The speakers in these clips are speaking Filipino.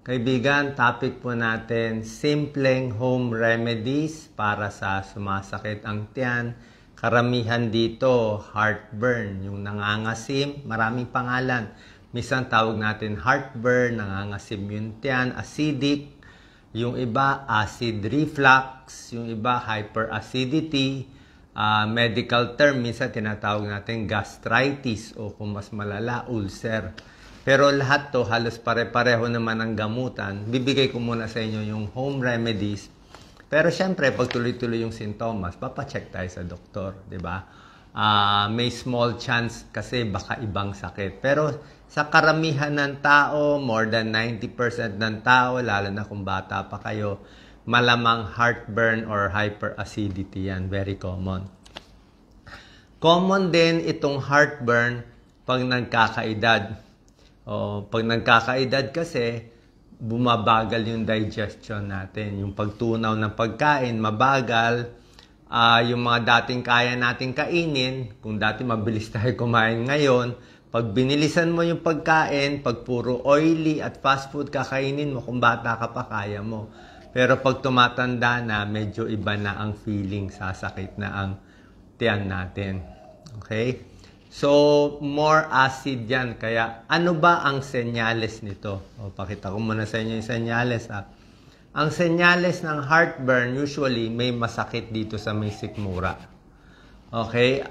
Kaibigan, topic po natin, simpleng home remedies para sa sumasakit ang tiyan. Karamihan dito, heartburn, yung nangangasim, maraming pangalan. Minsan tawag natin heartburn, nangangasim yung tiyan, acidic, yung iba acid reflux, yung iba hyperacidity, medical term, minsan tinatawag natin gastritis o kung mas malala, ulcer. Pero lahat to halos pare-pareho naman ang gamutan. Bibigay ko muna sa inyo yung home remedies. Pero syempre, pag tuloy-tuloy yung sintomas, papacheck tayo sa doktor, di ba? May small chance kasi baka ibang sakit. Pero sa karamihan ng tao, more than 90% ng tao, lalo na kung bata pa kayo, malamang heartburn or hyperacidity yan. Very common. Common din itong heartburn pag nagkakaedad. Pag nagkakaedad kasi, bumabagal yung digestion natin. Yung pagtunaw ng pagkain, mabagal. Yung mga dating kaya natin kainin, kung dati mabilis tayo kumain ngayon, pag binilisan mo yung pagkain, pag puro oily at fast food kakainin mo, kung bata ka pa, kaya mo. Pero pag tumatanda na, medyo iba na ang feeling, sasakit na ang tiyan natin. Okay? So, more acid yan. Kaya, ano ba ang senyales nito? Pakita ko muna sa inyo yung senyales. Ang senyales ng heartburn, usually, may masakit dito sa may sikmura. Okay?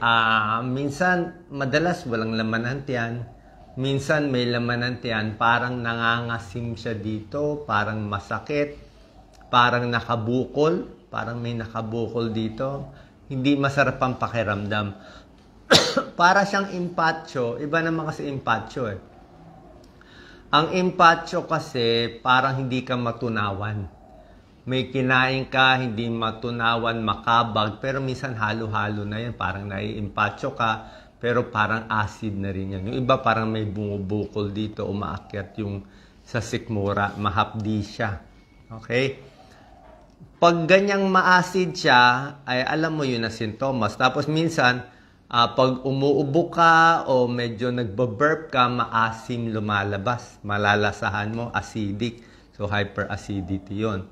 Minsan, madalas, walang laman ng tiyan. Minsan, may laman ng tiyan. Parang nangangasim siya dito. Parang masakit. Parang nakabukol. Parang may nakabukol dito. Hindi masarap ang pakiramdam. Para siyang impatcho. Iba naman kasi impatcho eh. Ang impatcho kasi parang hindi ka matunawan. May kinain ka, hindi matunawan, makabag, pero minsan halo-halo na yan. Parang nai-impatcho ka, pero parang acid na rin yan. Yung iba parang may bumubukol dito, umaakyat yung sa sikmura, mahapdi siya. Okay? Pag ganyang ma-acid siya, ay alam mo yun na sintomas. Tapos minsan, pag umuubo ka o medyo nagbaburp ka, maasim lumalabas. Malalasahan mo, acidic. So, hyperacidity yun.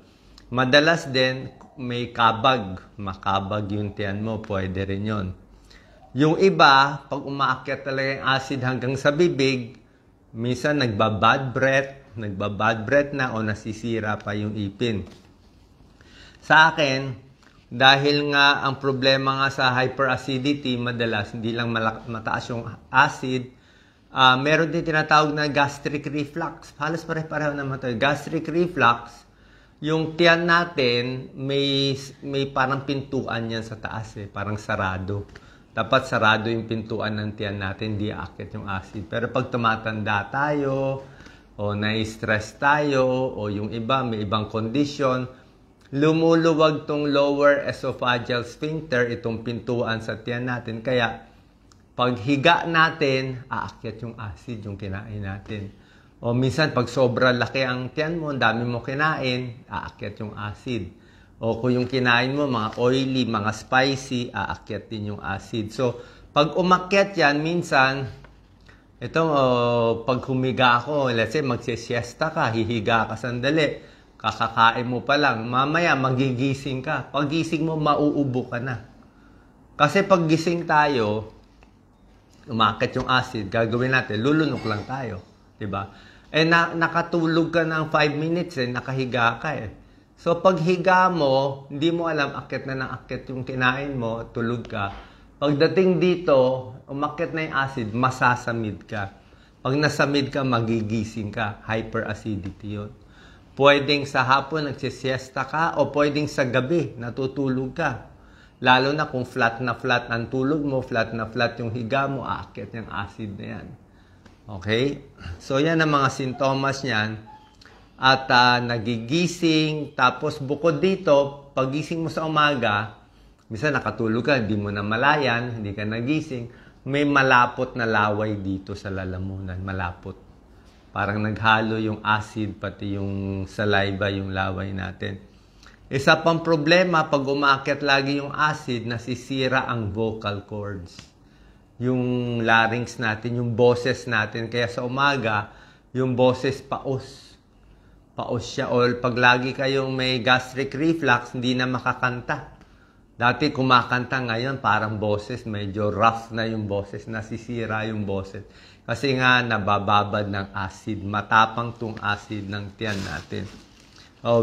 Madalas din, may kabag. Makabag yung tiyan mo, pwede rin yun. Yung iba, pag umaakyat talaga yung acid hanggang sa bibig, minsan nagbabad breath na o nasisira pa yung ipin. Sa akin, dahil nga ang problema nga sa hyperacidity, madalas hindi lang mataas yung acid, meron din tinatawag na gastric reflux. Halos pare-pareho naman ito. Gastric reflux, yung tiyan natin, may parang pintuan yan sa taas eh, parang sarado. Dapat sarado yung pintuan ng tiyan natin, hindi aakyat yung acid. Pero pag tumatanda tayo, o na-stress tayo, o yung iba, may ibang condition, lumuluwag tong lower esophageal sphincter, itong pintuan sa tiyan natin. Kaya, pag higa natin, aakyat yung acid, yung kinain natin. O minsan, pag sobra laki ang tiyan mo, dami mo kinain, aakyat yung acid. O kung yung kinain mo, mga oily, mga spicy, aakyat din yung acid. So, pag umakyat yan, minsan, ito, pag humiga ako, let's say, magsisiesta ka, hihiga ka sandali, kakakain mo pa lang, mamaya magigising ka. Pag gising mo, mauubo ka na. Kasi pag gising tayo, umakit yung acid, gagawin natin, lulunok lang tayo. Diba? Nakatulog ka ng 5 minutes, nakahiga ka eh. So pag higa mo, hindi mo alam, akit na ng akit yung kinain mo, tulog ka. Pagdating dito, umakit na yung acid, masasamid ka. Pag nasamid ka, magigising ka. Hyperacidity yun. Pwedeng sa hapon nagsisiesta ka o pwedeng sa gabi natutulog ka. Lalo na kung flat na flat ang tulog mo, flat na flat yung higa mo, aakyat yung acid na yan. Okay? So yan ang mga sintomas niyan. At nagigising, tapos bukod dito, pagising mo sa umaga, minsan nakatulog ka, hindi mo na malayan, hindi ka nagising, may malapot na laway dito sa lalamunan, malapot. Parang naghalo yung acid, pati yung saliva, yung laway natin. Isa pang problema, pag umakyat lagi yung acid, nasisira ang vocal cords. Yung larynx natin, yung boses natin. Kaya sa umaga, yung boses paos. paos siya. O pag lagi kayong may gastric reflux, hindi na makakanta. Dati kumakanta, ngayon parang boses, medyo rough na yung boses, nasisira yung boses. Kasi nga nabababad ng acid, matapang tong acid ng tiyan natin.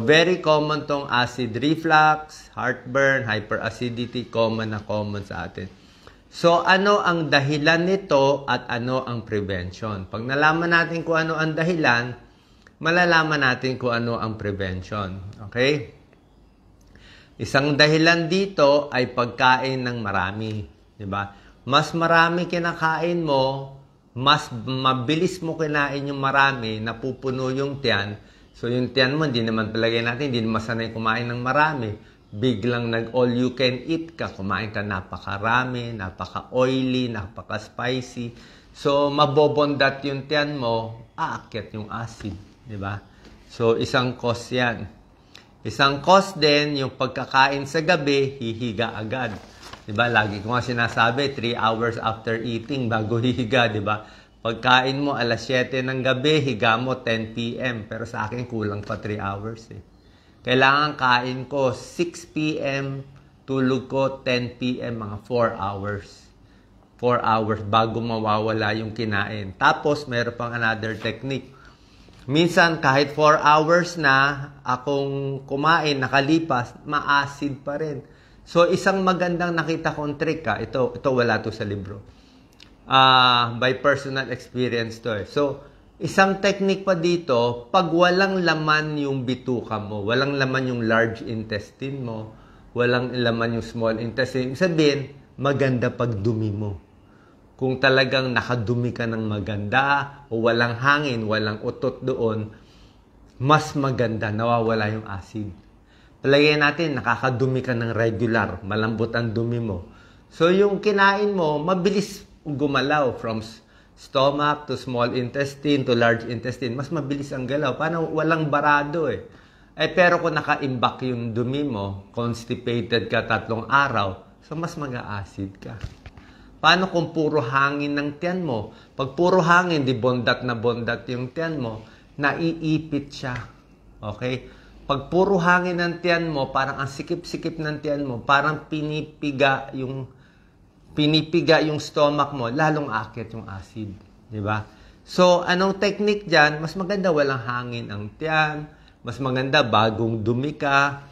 Very common tong acid reflux, heartburn, hyperacidity, common sa atin. So ano ang dahilan nito at ano ang prevention? Pag nalaman natin kung ano ang dahilan, malalaman natin kung ano ang prevention. Okay? Isang dahilan dito ay pagkain ng marami, 'di ba? Mas marami kinakain mo, mas mabilis mo kinain yung marami, napupuno yung tiyan. So yung tiyan mo, hindi naman palagay natin, hindi naman sanay kumain ng marami. Biglang nag all you can eat ka, kumain ka napakarami, napaka-oily, napaka-spicy. So mabobondat yung tiyan mo, aakyat yung acid, 'di ba? So isang cause 'yan. Isang cause din, yung pagkakain sa gabi, hihiga agad. Diba? Lagi ko nga sinasabi, 3 hours after eating, bago hihiga, diba? Pagkain mo, alas 7 ng gabi, higa mo 10 p.m. Pero sa akin, kulang pa 3 hours eh. Kailangan kain ko 6 p.m., tulog ko 10 p.m., mga 4 hours. 4 hours bago mawawala yung kinain. Tapos, meron pang another technique. Minsan, kahit 4 hours na akong kumain, nakalipas, ma-acid pa rin. So, isang magandang nakita kong trick, ito wala to sa libro. By personal experience to eh. So, isang technique pa dito, pag walang laman yung bituka mo, walang laman yung large intestine mo, walang laman yung small intestine, sabihin, maganda pag dumi mo. Kung talagang nakadumi ka ng maganda o walang hangin, walang utot doon, mas maganda, nawawala yung acid. Palagay natin, nakakadumi ka ng regular, malambot ang dumi mo. So yung kinain mo, mabilis gumalaw from stomach to small intestine to large intestine. Mas mabilis ang galaw. Paano? Walang barado eh. Pero kung naka-imbak yung dumi mo, constipated ka 3 araw, so mas mag-a-acid ka. Paano kung puro hangin ng tiyan mo? Pag puro hangin, di bondat na bondat yung tiyan mo, naiipit siya. Okay? Pag puro hangin ng tiyan mo, parang ang sikip-sikip ng tiyan mo, parang pinipiga yung stomach mo, lalong aakyat yung acid. Di ba? So, anong technique dyan? Mas maganda walang hangin ang tiyan, mas maganda bagong dumi ka,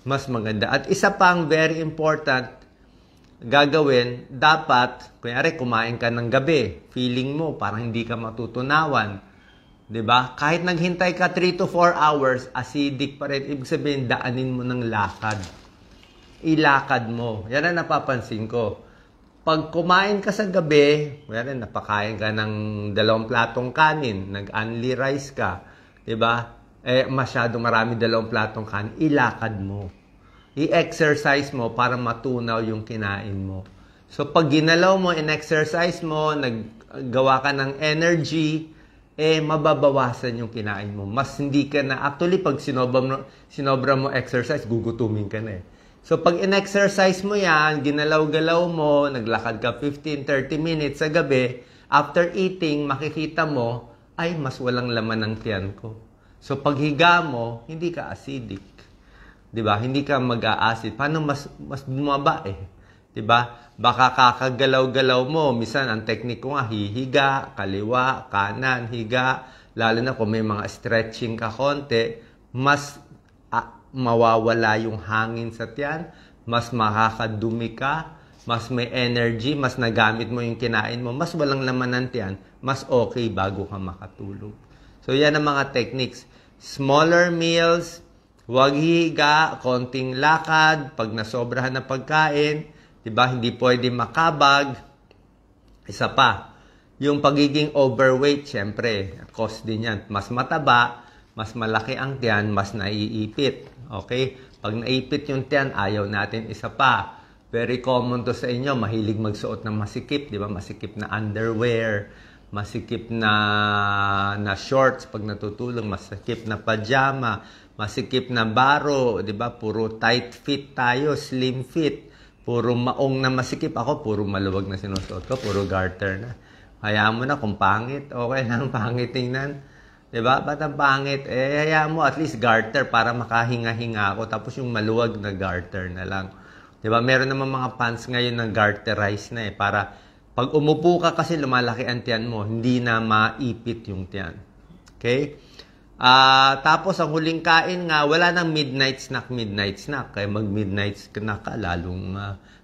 mas maganda. At isa pang very important, gagawin, dapat, kunyari, kumain ka ng gabi, feeling mo, parang hindi ka matutunawan. 'Di ba? Kahit naghintay ka 3 to 4 hours, acidic pa rin. Ibig sabihin, daanin mo ng lakad. Ilakad mo. Yan ang napapansin ko. Pag kumain ka sa gabi, kunyari, napakain ka ng 2 platong kanin, nag-only rice ka, 'di ba? Masyadong marami 2 platong kanin, ilakad mo. I-exercise mo para matunaw yung kinain mo. So, pag ginalaw mo, in-exercise mo, naggawa ka ng energy, mababawasan yung kinain mo. Mas hindi ka na, actually, pag sinobra mo exercise, gugutumin ka na eh. So, pag in-exercise mo yan, ginalaw-galaw mo, naglakad ka 15-30 minutes sa gabi, after eating, makikita mo, ay, mas walang laman ng tiyan ko. So, pag higa mo, hindi ka acidic. 'Di ba? Hindi ka mag-a-acid. Paano mas bumaba eh? 'Di ba? Baka kakagalaw-galaw mo. Minsan ang technique ko nga hihiga, kaliwa, kanan, higa. Lalo na kung may mga stretching ka konti, mas mawawala yung hangin sa tiyan, mas makakadumi ka, mas may energy, mas nagamit mo yung kinain mo, mas walang laman ng tiyan, mas okay bago ka makatulog. So yan ang mga techniques. Smaller meals, huwag hihiga, konting lakad, pag nasobrahan na pagkain, 'di ba? Hindi pwede makabag. Isa pa, yung pagiging overweight, syempre, cause din 'yan. Mas mataba, mas malaki ang tiyan, mas naiipit. Okay? Pag naipit yung tiyan, ayaw natin. Isa pa, very common to sa inyo, mahilig magsuot ng masikip, 'di ba? Masikip na underwear, masikip na shorts pag natutulog, masikip na pajama, masikip na baro, 'di ba? Puro tight fit tayo, slim fit. Puro maong na masikip ako, puro maluwag na sinusuot ko, puro garter na. Hayaan mo na kung pangit, okay lang pangit tingnan. Diba? Ba't ang pangit? Hayaan mo at least garter para makahinga-hinga ako. Tapos yung maluwag na garter na lang. Diba? Meron naman mga pants ngayon ng garterize na para pag umupo ka kasi lumalaki ang tiyan mo, hindi na maipit yung tiyan. Okay? Tapos ang huling kain nga, wala nang midnight snack. Kaya mag-midnight snack ka, lalong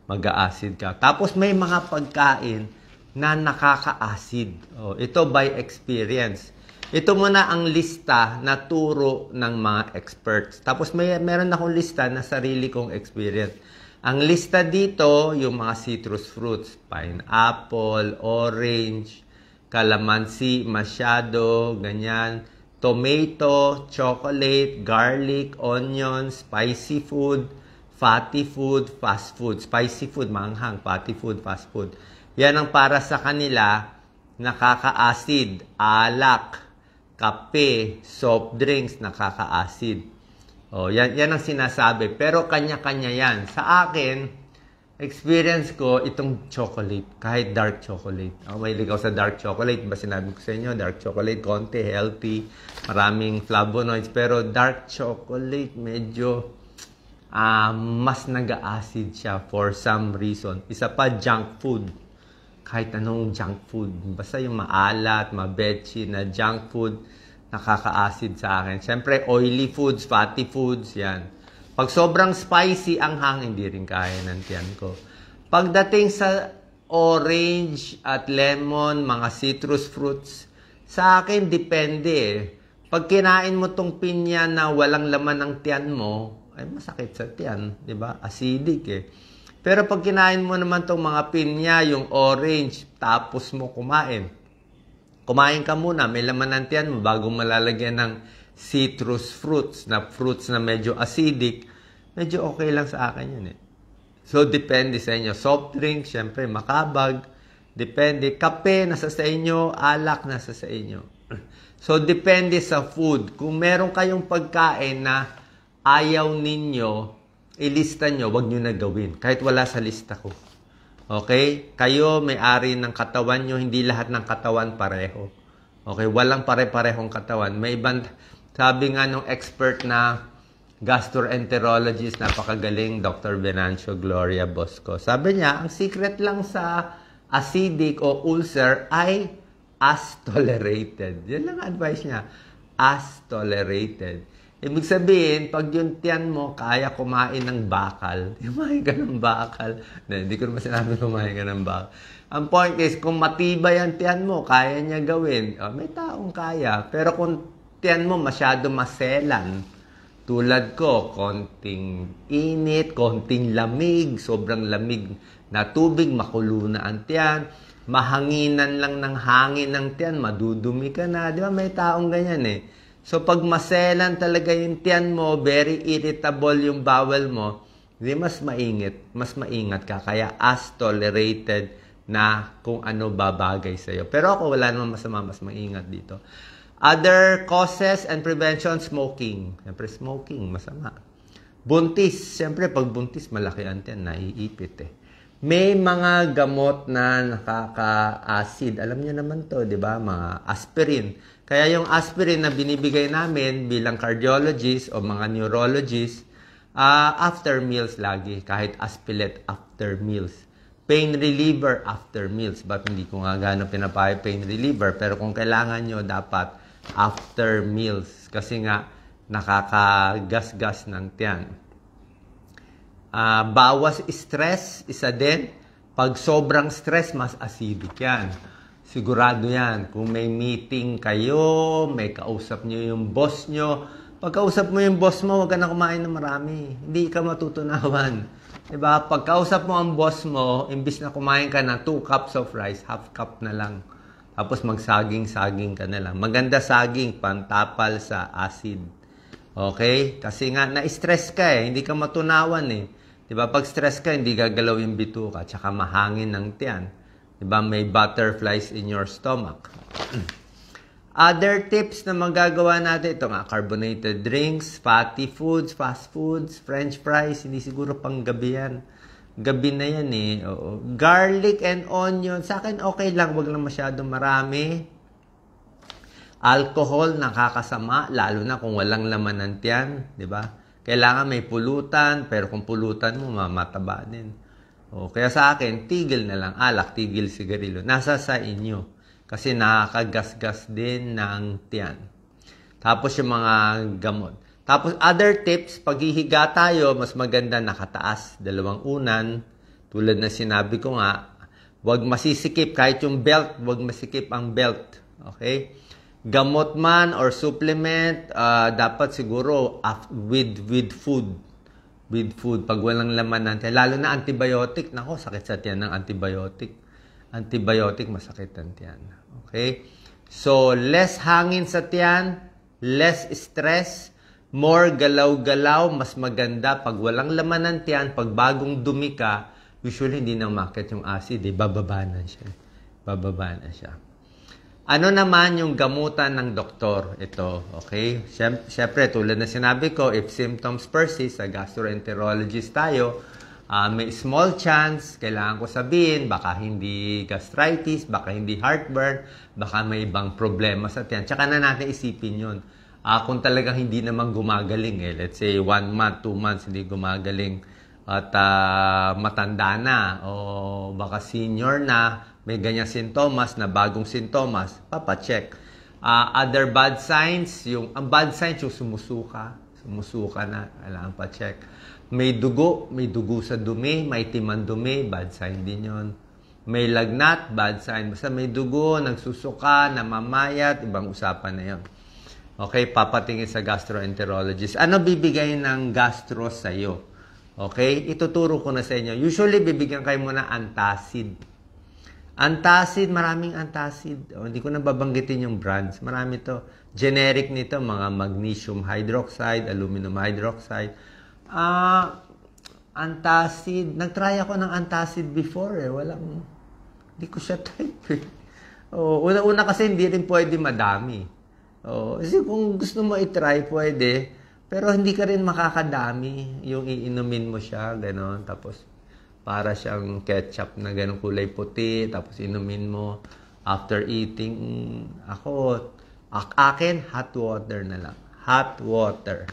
mag-a-acid ka. Tapos may mga pagkain na nakaka-acid. Ito by experience. Ito muna ang lista na turo ng mga experts. Tapos meron akong lista na sarili kong experience. Ang lista dito, yung mga citrus fruits, pineapple, orange, calamansi, masyado, ganyan, tomato, chocolate, garlic, onion, spicy food, fatty food, fast food. Spicy food, manghang, fatty food, fast food. Yan ang para sa kanila, nakaka-acid, alak, kape, soft drinks, nakaka-acid. Yan ang sinasabi. Pero kanya-kanya yan. Sa akin, experience ko itong chocolate, kahit dark chocolate. May ligaw sa dark chocolate. Ba sinabi ko sa inyo, dark chocolate, konti, healthy, maraming flavonoids. Pero dark chocolate, medyo mas nag-acid siya for some reason. Isa pa, junk food. Kahit anong junk food. Basta yung maalat, mabetchi na junk food, nakaka-acid sa akin. Siyempre, oily foods, fatty foods, yan. Pag sobrang spicy, anghang, hindi rin kaya ng tiyan ko. Pagdating sa orange at lemon, mga citrus fruits, sa akin, depende. Pag kinain mo tong pinya na walang laman ng tiyan mo, ay masakit sa tiyan, di ba? Acidic Pero pag kinain mo naman tong mga pinya, yung orange, tapos mo kumain ka muna, may laman ng tiyan mo bago malalagyan ng citrus fruits na medyo acidic, medyo okay lang sa akin yun So, depende sa inyo. Soft drink, syempre, makabag. Depende. Kape, nasa sa inyo. Alak, nasa sa inyo. So, depende sa food. Kung meron kayong pagkain na ayaw ninyo, ilista nyo, wag nyo na gawin. Kahit wala sa lista ko. Okay? Kayo may-ari ng katawan nyo, hindi lahat ng katawan pareho. Okay? Walang pare-parehong katawan. May ibang, sabi nga nung expert na gastroenterologist, napakagaling, Dr. Venancio Gloria Bosco. Sabi niya, ang secret lang sa acidic o ulcer ay as tolerated. Yan lang advice niya. As tolerated. Ibig sabihin, pag yung tiyan mo, kaya kumain ng bakal. Kumain ka ng bakal. Hindi ko naman sinabi kumain ka ng bakal. Ang point is, kung matibay ang tiyan mo, kaya niya gawin. May taong kaya. Pero kung tiyan mo masyado maselan, tulad ko, konting init, konting lamig, sobrang lamig na tubig, makulo na ang tiyan, mahanginan lang ng hangin ng tiyan, madudumi ka na. Di ba? May taong ganyan So, pag maselan talaga yung tiyan mo, very irritable yung bowel mo, hindi mas maingat ka. Kaya as tolerated na kung ano babagay sa'yo. Pero ako, wala namang masama, mas maingat dito. Other causes and prevention, smoking. Siyempre, smoking, masama. Buntis. Siyempre, pag buntis, malaki ang tiyan, naiipit May mga gamot na nakaka-acid. Alam niyo naman to, di ba? Mga aspirin. Kaya yung aspirin na binibigay namin bilang cardiologist o mga neurologist, after meals lagi. Kahit Aspilet after meals. Pain reliever after meals. But hindi ko nga gano'n pinapahay pain reliever. Pero kung kailangan nyo, dapat after meals. Kasi nga, nakakagasgas ng tiyan. Bawas stress, isa din. Pag sobrang stress, mas acidic yan. Sigurado yan. Kung may meeting kayo, may kausap nyo yung boss nyo. Pag kausap mo yung boss mo, huwag ka na kumain ng marami. Hindi ka matutunawan. Diba? Pag kausap mo ang boss mo, imbis na kumain ka ng 2 cups of rice, half cup na lang. Tapos magsaging-saging ka na lang. Maganda saging, pantapal sa acid. Okay? Kasi nga, na-stress ka Hindi ka matunawan Diba? Pag stress ka, hindi gagalaw yung bituka. Tsaka mahangin ng tiyan. Diba? May butterflies in your stomach. Other tips na magagawa natin, ito nga, carbonated drinks, fatty foods, fast foods, french fries, hindi siguro pang gabi yan. Gabi na yan Oo. Garlic and onion, sa akin okay lang, wag lang masyadong marami. Alcohol, nakakasama, lalo na kung walang laman ng tiyan, di ba? Kailangan may pulutan, pero kung pulutan mo, mamataba din. Kaya sa akin, tigil na lang. Alak, tigil sigarilyo. Nasa sa inyo. Kasi nakakagasgas din ng tiyan. Tapos yung mga gamot. Tapos other tips, pag hihiga tayo, mas maganda nakataas. 2 unan. Tulad na sinabi ko nga, huwag masisikip. Kahit yung belt, huwag masikip ang belt. Okay? Gamot man or supplement, dapat siguro with food. With food. Pag walang laman ng tiyan. Lalo na antibiotic. Nako, sakit sa tiyan ng antibiotic. Antibiotic, masakit ang tiyan. Okay? So, less hangin sa tiyan, less stress, more galaw-galaw, mas maganda. Pag walang laman ng tiyan, pag bagong dumi ka, usually hindi na umakit yung acid. Bababa na siya. Bababa na siya. Ano naman yung gamutan ng doktor? Ito, okay? Siyempre, tulad na sinabi ko, if symptoms persist, sa gastroenterologist tayo, may small chance, kailangan ko sabihin, baka hindi gastritis, baka hindi heartburn, baka may ibang problema sa tiyan. Tsaka na natin isipin yun. Kung talagang hindi naman gumagaling, let's say 1 month, 2 months hindi gumagaling, at matanda na, o baka senior na, may ganyang sintomas na bagong sintomas, papacheck. Other bad signs, ang bad signs yung sumusuka na, kailangan pa-check. May dugo sa dumi, may timang dumi, bad sign din yon. May lagnat, bad sign. Basta may dugo, nagsusuka, namamayat, ibang usapan na yon. Okay, papatingin sa gastroenterologist. Ano bibigay ng gastro sa iyo? Okay, ituturo ko na sa inyo. Usually, bibigyan kayo muna antacid. Antacid, maraming antacid. Hindi ko na babanggitin yung brands. Marami to. Generic nito, mga magnesium hydroxide, aluminum hydroxide. Antacid. Nag-try ako ng antacid before hindi ko siya type. Una kasi hindi rin pwede madami. Kasi kung gusto mo i-try, pwede. Pero hindi ka rin makakadami. Yung iinumin mo siya, gano'n. Tapos, para siyang ketchup na ganong kulay puti, tapos inumin mo after eating. Akin, hot water na lang. Hot water.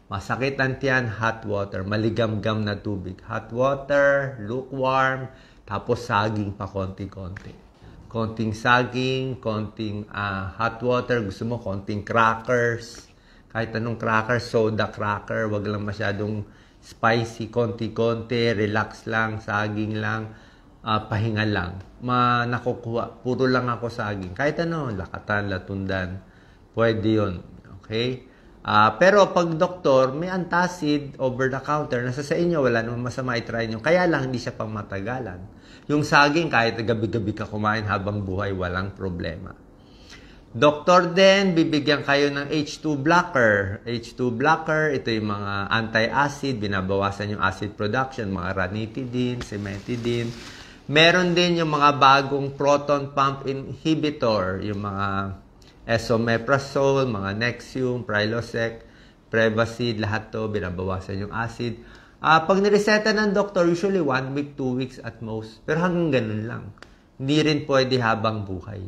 Masakit ang tiyan, hot water. Maligamgam na tubig. Hot water, lukewarm, tapos saging pa konti-konti. Konting saging, konting hot water. Gusto mo, konting crackers. Kahit anong cracker, soda cracker, wag lang masyadong spicy, konti-konti, relax lang, saging lang, pahinga lang. Nakukuha. Puro lang ako saging. Kahit ano, lakatan, latundan. Pwede yun. Okay? Pero pag doktor, may antacid over the counter. Nasa sa inyo, wala namang masama, i-try nyo. Kaya lang, hindi siya pang matagalan. Yung saging, kahit gabi-gabi ka kumain habang buhay, walang problema. Doktor din, bibigyan kayo ng H2 blocker. H2 blocker, ito yung mga anti-acid, binabawasan yung acid production, mga ranitidine, cimetidine. Meron din yung mga bagong proton pump inhibitor, yung mga esomeprazole, mga Nexium, Prilosec, Prevacid, lahat to, binabawasan yung acid. Pag nireseta ng doktor, usually 1 week, 2 weeks at most. Pero hanggang ganun lang. Hindi rin pwede habang buhay.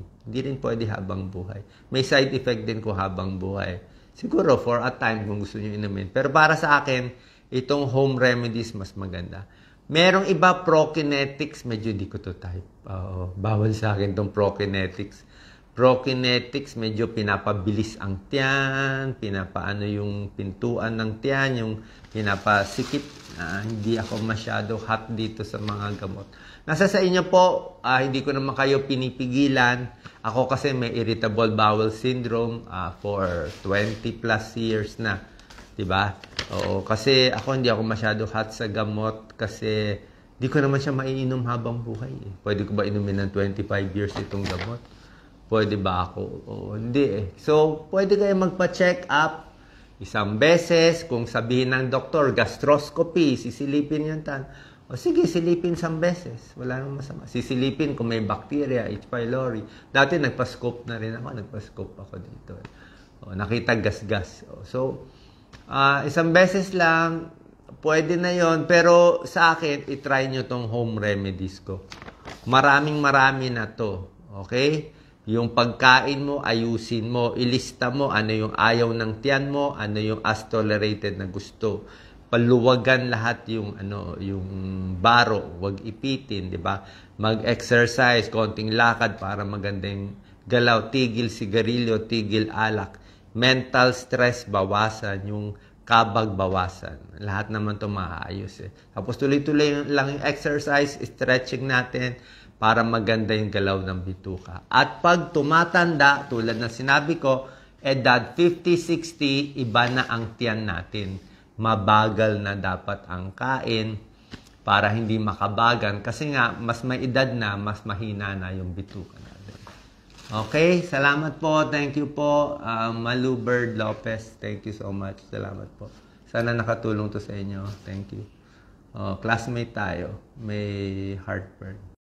May side effect din ko habang buhay. Siguro for a time kung gusto nyo inumin. Pero para sa akin, itong home remedies mas maganda. Merong iba prokinetics, medyo di ko to type. Bawal sa akin itong prokinetics. Prokinetics, medyo pinapabilis ang tiyan, pinapaano yung pintuan ng tiyan, yung pinapasikip. Hindi ako masyado hot dito sa mga gamot. Nasa sa inyo po, hindi ko naman kayo pinipigilan. Ako kasi may irritable bowel syndrome for 20 plus years na. Diba? Oo, kasi hindi ako masyado hot sa gamot kasi di ko naman siya maiinom habang buhay. Pwede ko ba inumin ng 25 years itong gamot? Pwede ba ako? Oo, hindi . So, pwede kayo magpa-check up isang beses. Kung sabihin ng doktor, gastroscopy, sisilipin yung tan. Sige, silipin isang beses. Wala namang masama. Sisilipin kung may bacteria, H. pylori. Dati nagpa-scope na rin ako. Nagpa-scope ako dito. Nakita gas-gas. So, isang beses lang, pwede na yon. Pero sa akin, itry nyo tong home remedies ko. Marami na to. Okay? Yung pagkain mo, ayusin mo, ilista mo ano yung ayaw ng tiyan mo, ano yung as tolerated na gusto. Paluwagan lahat yung yung baro, wag ipitin, 'di ba? Mag-exercise, konting lakad para magandang galaw, tigil sigarilyo, tigil alak. Mental stress bawasan, yung kabag bawasan. Lahat naman 'to maayos eh. Tapos tuloy-tuloy lang yung exercise, stretching natin para maganda yung galaw ng bituka. At pag tumatanda, tulad ng sinabi ko, edad 50-60, iba na ang tiyan natin. Mabagal na dapat ang kain para hindi makabagan. Kasi nga, mas may edad na, mas mahina na yung bituka natin. Okay, salamat po. Thank you po. Malu Bird Lopez, thank you so much. Salamat po. Sana nakatulong to sa inyo. Thank you. Classmate tayo. May heartburn.